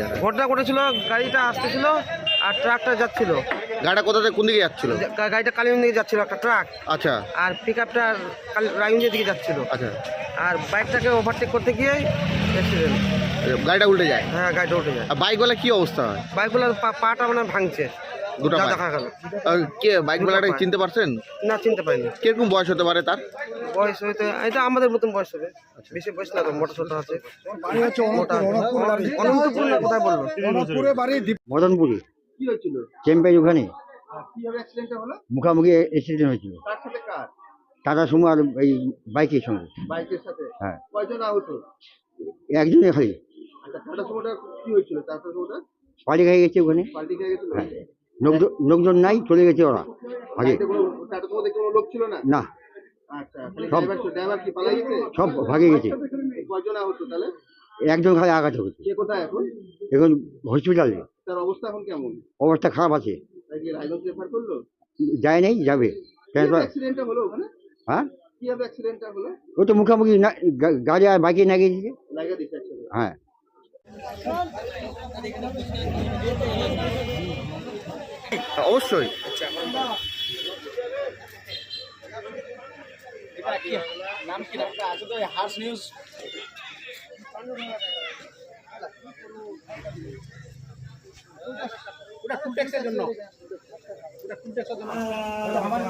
জানা? ঘটনা ঘটেছিল, গাড়িটা আসতেছিল আর ট্রাকটা যাচ্ছিল। গাড়িটা কোথা থেকে কোন দিকে যাচ্ছিল? গাড়িটা কালীগঞ্জ দিকে যাচ্ছিল একটা ট্রাক, আচ্ছা আর পিক আপটা রায়গঞ্জের দিকে যাচ্ছিল। আচ্ছা, আর বাইকটাকে ওভারটেক করতে গিয়ে অ্যাক্সিডেন্ট। গাড়িটা উল্টে যায়? হ্যাঁ, গাড়িটা উঠে যায়। আর বাইকওয়ালা কি অবস্থা হয়? বাইকগুলোর পাটা মানে ভাঙছে, দুটো যা পা? দেখা গেল। কে বাইকওয়ালাটাকে চিনতে পারছেন? না, চিনতে পারিনি। কিরকম বয়স হতে পারে তার? বয়স হয়তো এটা আমাদের মতন বয়স হবে, বেশি বয়স না তো, মোটা ছোটা আছে। অনন্তপুর না কোথায় বললো? মদনপুরি কি হয়েছিল? চেম্পেজ ওখানে কিভাবে অ্যাক্সিডেন্টটা হলো? মুখামুখি অ্যাক্সিডেন্ট হয়েছিল কার সাথে কার? টাটার সঙ্গে আর এই বাইকের সঙ্গে। বাইকের সাথে? হ্যাঁ, কয়জন আহত? একজনে খালি আচ্ছা, টাটা সুমোটা কি হয়েছিল? টাটা সুমোটা পাল্টি খেয়ে গেছে ওখানে। পাল্টি খেয়ে গেছিল? হ্যাঁ, লোকজন নাই, চলে গেছে ওরা আগে। গাড়িতে কোনো টাটা সুমোতে কোনো লোক ছিল না? না, আচ্ছা, খালি সব ড্রাইভার কি পালাই গেছে? সব ভাগে গেছে। কয়জন আহত তাহলে? একজন খালি আঘাত হয়েছে। কে কোথায় এখন? এখন হসপিটালে তার অবস্থা এখন কেমন? অবস্থা খারাপ আছে, তাই কি রায়গঞ্জ রেফার করলো? যায় নাই, যাবে। অ্যাক্সিডেন্টটা হলো ওখানে? হ্যাঁ, কিভাবে অ্যাক্সিডেন্টটা হলো? ওই তো মুখামুখি গাড়ি আর বাইকে না গেছে। লাগা দিচ্ছে actually। হ্যাঁ, অবশ্যই। নাম কি? নামটা আছে তো হার্স নিউজ। ওটা ফুটেক্সের জন্য, ওটা ফুটেক্সের জন্য আমার